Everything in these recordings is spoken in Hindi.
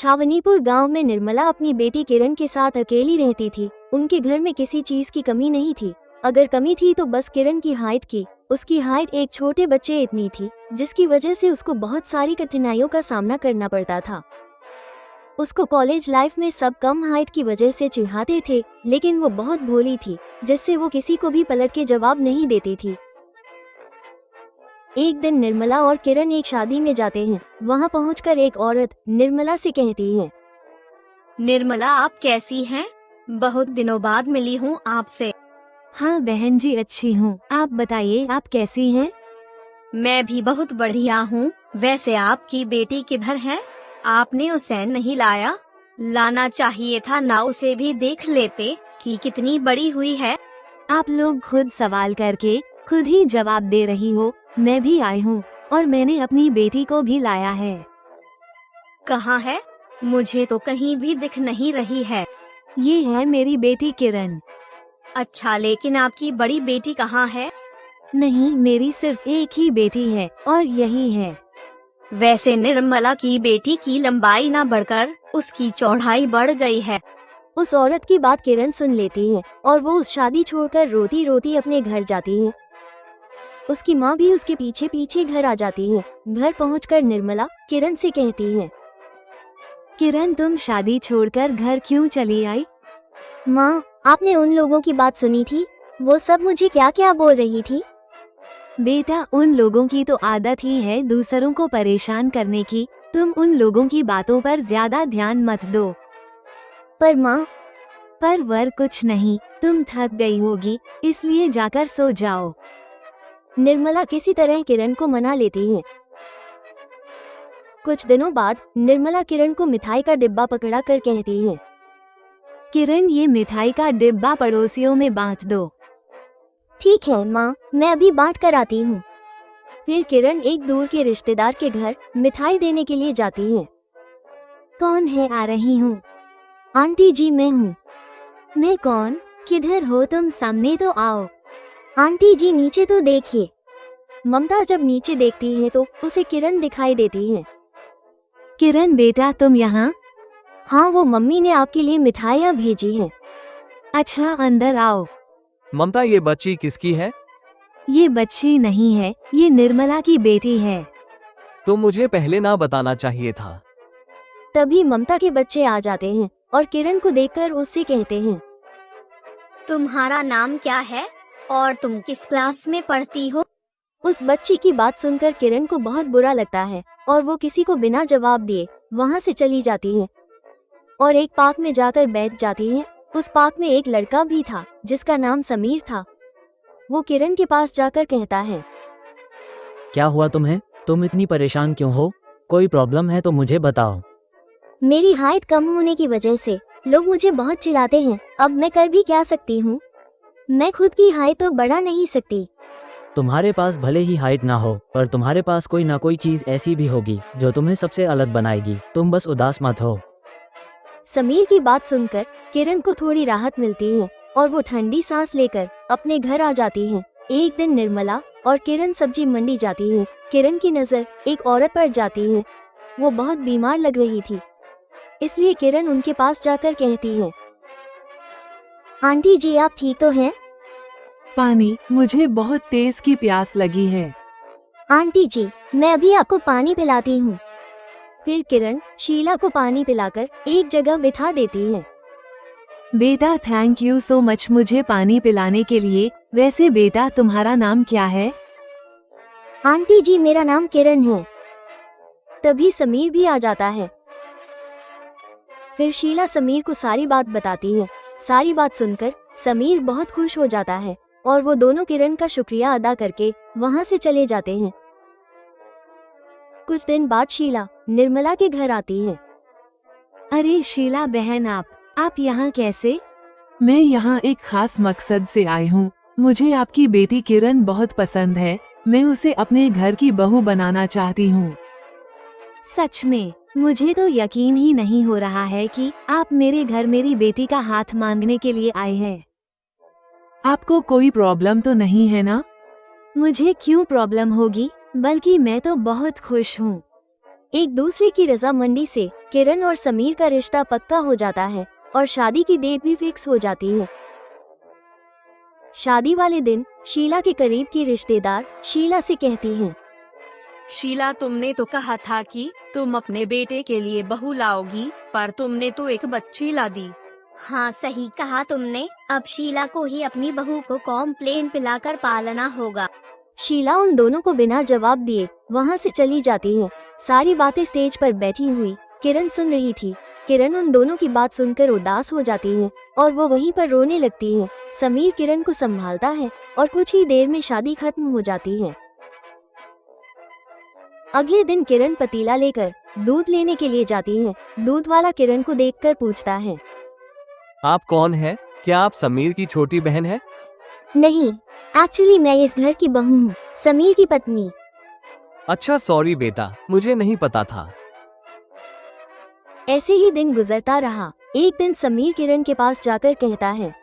छावनीपुर गांव में निर्मला अपनी बेटी किरण के साथ अकेली रहती थी। उनके घर में किसी चीज की कमी नहीं थी। अगर कमी थी तो बस किरण की हाइट की। उसकी हाइट एक छोटे बच्चे इतनी थी, जिसकी वजह से उसको बहुत सारी कठिनाइयों का सामना करना पड़ता था। उसको कॉलेज लाइफ में सब कम हाइट की वजह से चिढ़ाते थे, लेकिन वो बहुत भोली थी, जिससे वो किसी को भी पलट के जवाब नहीं देती थी। एक दिन निर्मला और किरण एक शादी में जाते हैं। वहां पहुंचकर एक औरत निर्मला से कहती है, निर्मला, आप कैसी हैं? बहुत दिनों बाद मिली हूँ आपसे। हाँ बहन जी, अच्छी हूँ। आप बताइए, आप कैसी हैं? मैं भी बहुत बढ़िया हूँ। वैसे आपकी बेटी किधर है? आपने उसे नहीं लाया? लाना चाहिए था ना, उसे भी देख लेते कि कितनी बड़ी हुई है। आप लोग खुद सवाल करके खुद ही जवाब दे रही हो। मैं भी आई हूँ और मैंने अपनी बेटी को भी लाया है। कहाँ है? मुझे तो कहीं भी दिख नहीं रही है। ये है मेरी बेटी किरण। अच्छा, लेकिन आपकी बड़ी बेटी कहाँ है? नहीं, मेरी सिर्फ एक ही बेटी है और यही है। वैसे निर्मला की बेटी की लंबाई ना बढ़कर उसकी चौड़ाई बढ़ गई है। उस औरत की बात किरण सुन लेती है और वो उस शादी छोड़कर रोती रोती अपने घर जाती है। उसकी माँ भी उसके पीछे पीछे घर आ जाती है। घर पहुंचकर निर्मला किरण से कहती है, किरण, तुम शादी छोड़कर घर क्यों चली आई? माँ, आपने उन लोगों की बात सुनी थी? वो सब मुझे क्या क्या बोल रही थी? बेटा, उन लोगों की तो आदत ही है दूसरों को परेशान करने की। तुम उन लोगों की बातों पर ज्यादा ध्यान मत दो। पर माँ, पर कुछ नहीं, तुम थक गई होगी, इसलिए जाकर सो जाओ। निर्मला किसी तरह किरण को मना लेती है। कुछ दिनों बाद निर्मला किरण को मिठाई का डिब्बा पकड़ा कर कहती है, किरण, ये मिठाई का डिब्बा पड़ोसियों में बांट दो। ठीक है माँ, मैं अभी बांट कर आती हूँ। फिर किरण एक दूर के रिश्तेदार के घर मिठाई देने के लिए जाती है। कौन है? आ रही हूँ। आंटी जी, मैं हूँ। मैं कौन? किधर हो तुम? सामने तो आओ। आंटी जी, नीचे तो देखिए। ममता जब नीचे देखती है तो उसे किरण दिखाई देती है। किरण बेटा, तुम यहाँ? हाँ, वो मम्मी ने आपके लिए मिठाइयाँ भेजी हैं। अच्छा, अंदर आओ। ममता, ये बच्ची किसकी है? ये बच्ची नहीं है, ये निर्मला की बेटी है। तो मुझे पहले ना बताना चाहिए था। तभी ममता के बच्चे आ जाते हैं और किरण को देखकर उससे कहते हैं, तुम्हारा नाम क्या है और तुम किस क्लास में पढ़ती हो? उस बच्ची की बात सुनकर किरण को बहुत बुरा लगता है और वो किसी को बिना जवाब दिए वहाँ से चली जाती है और एक पार्क में जाकर बैठ जाती है। उस पार्क में एक लड़का भी था जिसका नाम समीर था। वो किरण के पास जाकर कहता है, क्या हुआ तुम्हें? तुम इतनी परेशान क्यों हो? कोई प्रॉब्लम है तो मुझे बताओ। मेरी हाइट कम होने की वजह से लोग मुझे बहुत चिढ़ाते हैं। अब मैं कर भी क्या सकती हूँ? मैं खुद की हाइट तो बढ़ा नहीं सकती। तुम्हारे पास भले ही हाइट ना हो, पर तुम्हारे पास कोई ना कोई चीज ऐसी भी होगी जो तुम्हें सबसे अलग बनाएगी। तुम बस उदास मत हो। समीर की बात सुनकर किरण को थोड़ी राहत मिलती है और वो ठंडी सांस लेकर अपने घर आ जाती है। एक दिन निर्मला और किरण सब्जी मंडी जाती है। किरण की नज़र एक औरत पर जाती है। वो बहुत बीमार लग रही थी, इसलिए किरण उनके पास जाकर कहती है, आंटी जी, आप ठीक तो हैं? पानी, मुझे बहुत तेज की प्यास लगी है। आंटी जी, मैं अभी आपको पानी पिलाती हूँ। फिर किरण शीला को पानी पिलाकर एक जगह बिठा देती है। बेटा, थैंक यू सो मच मुझे पानी पिलाने के लिए। वैसे बेटा, तुम्हारा नाम क्या है? आंटी जी, मेरा नाम किरण है। तभी समीर भी आ जाता है। फिर शीला समीर को सारी बात बताती है। सारी बात सुनकर समीर बहुत खुश हो जाता है और वो दोनों किरण का शुक्रिया अदा करके वहाँ से चले जाते हैं। कुछ दिन बाद शीला निर्मला के घर आती है। अरे शीला बहन, आप यहाँ कैसे? मैं यहाँ एक खास मकसद से आई हूँ। मुझे आपकी बेटी किरण बहुत पसंद है। मैं उसे अपने घर की बहू बनाना चाहती हूँ। सच में? मुझे तो यकीन ही नहीं हो रहा है कि आप मेरे घर मेरी बेटी का हाथ मांगने के लिए आए हैं। आपको कोई प्रॉब्लम तो नहीं है ना? मुझे क्यों प्रॉब्लम होगी, बल्कि मैं तो बहुत खुश हूँ। एक दूसरे की रजामंदी से किरण और समीर का रिश्ता पक्का हो जाता है और शादी की डेट भी फिक्स हो जाती है। शादी वाले दिन शीला के करीब की रिश्तेदार शीला से कहती हैं, शीला, तुमने तो कहा था कि तुम अपने बेटे के लिए बहू लाओगी, पर तुमने तो एक बच्ची ला दी। हाँ, सही कहा तुमने। अब शीला को ही अपनी बहू को कॉम्प्लेन पिलाकर पालना होगा। शीला उन दोनों को बिना जवाब दिए वहाँ से चली जाती है। सारी बातें स्टेज पर बैठी हुई किरण सुन रही थी। किरण उन दोनों की बात सुनकर उदास हो जाती है और वो वहीं पर रोने लगती है। समीर किरण को संभालता है और कुछ ही देर में शादी खत्म हो जाती है। अगले दिन किरण पतीला लेकर दूध लेने के लिए जाती है। दूध वाला किरण को देखकर पूछता है, आप कौन है? क्या आप समीर की छोटी बहन है? नहीं, एक्चुअली मैं इस घर की बहू हूँ, समीर की पत्नी। अच्छा, सॉरी बेटा, मुझे नहीं पता था। ऐसे ही दिन गुजरता रहा। एक दिन समीर किरण के पास जाकर कहता है,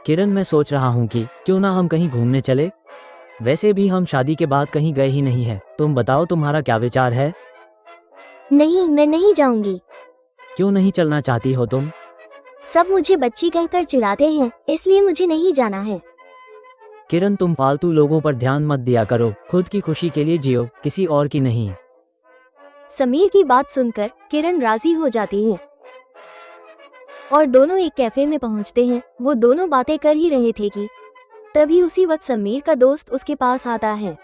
किरण, मैं सोच रहा हूँ कि क्यों ना हम कहीं घूमने चले। वैसे भी हम शादी के बाद कहीं गए ही नहीं है। तुम बताओ, तुम्हारा क्या विचार है? नहीं, मैं नहीं जाऊंगी। क्यों नहीं चलना चाहती हो तुम? सब मुझे बच्ची कहकर चिढ़ाते हैं, इसलिए मुझे नहीं जाना है। किरण, तुम फालतू लोगों पर ध्यान मत दिया करो। खुद की खुशी के लिए जियो, किसी और की नहीं। समीर की बात सुनकर किरण राजी हो जाती है और दोनों एक कैफे में पहुंचते हैं। वो दोनों बातें कर ही रहे थे कि तभी उसी वक्त समीर का दोस्त उसके पास आता है।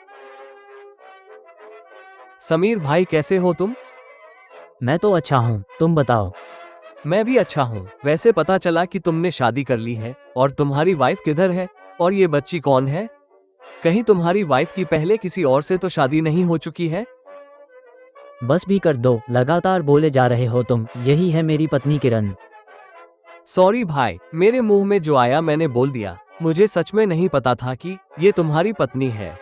समीर भाई, कैसे हो तुम? मैं तो अच्छा हूँ, तुम बताओ। मैं भी अच्छा हूँ। वैसे पता चला कि तुमने शादी कर ली है, और तुम्हारी वाइफ किधर है? और ये बच्ची कौन है? कहीं तुम्हारी वाइफ की पहले किसी और से तो शादी नहीं हो चुकी है? बस भी कर दो, लगातार बोले जा रहे हो तुम। यही है मेरी पत्नी किरण। सॉरी भाई, मेरे मुंह में जो आया मैंने बोल दिया। मुझे सच में नहीं पता था कि ये तुम्हारी पत्नी है।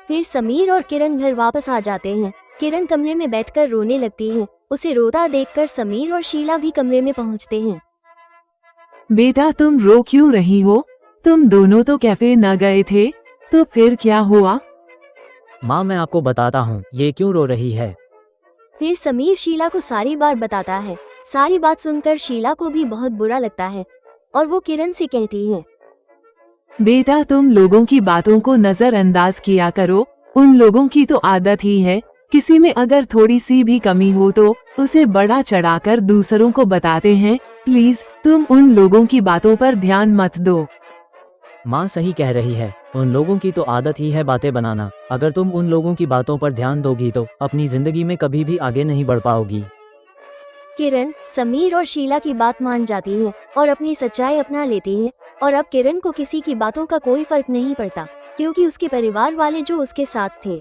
फिर समीर और किरण घर वापस आ जाते हैं। किरण कमरे में बैठकर रोने लगती है। उसे रोता देखकर समीर और शीला भी कमरे में पहुंचते हैं। बेटा, तुम रो क्यों रही हो? तुम दोनों तो कैफे न गए थे, तो फिर क्या हुआ? माँ, मैं आपको बताता हूँ ये क्यों रो रही है। फिर समीर शीला को सारी बात बताता है। सारी बात सुनकर शीला को भी बहुत बुरा लगता है और वो किरण से कहती है, बेटा, तुम लोगों की बातों को नजरअंदाज किया करो। उन लोगों की तो आदत ही है, किसी में अगर थोड़ी सी भी कमी हो तो उसे बड़ा चढ़ाकर दूसरों को बताते हैं। प्लीज तुम उन लोगों की बातों पर ध्यान मत दो। माँ सही कह रही है, उन लोगों की तो आदत ही है बातें बनाना। अगर तुम उन लोगों की बातों पर ध्यान दोगी तो अपनी जिंदगी में कभी भी आगे नहीं बढ़ पाओगी। किरण समीर और शीला की बात मान जाती है और अपनी सच्चाई अपना लेती है। और अब किरण को किसी की बातों का कोई फर्क नहीं पड़ता, क्योंकि उसके परिवार वाले जो उसके साथ थे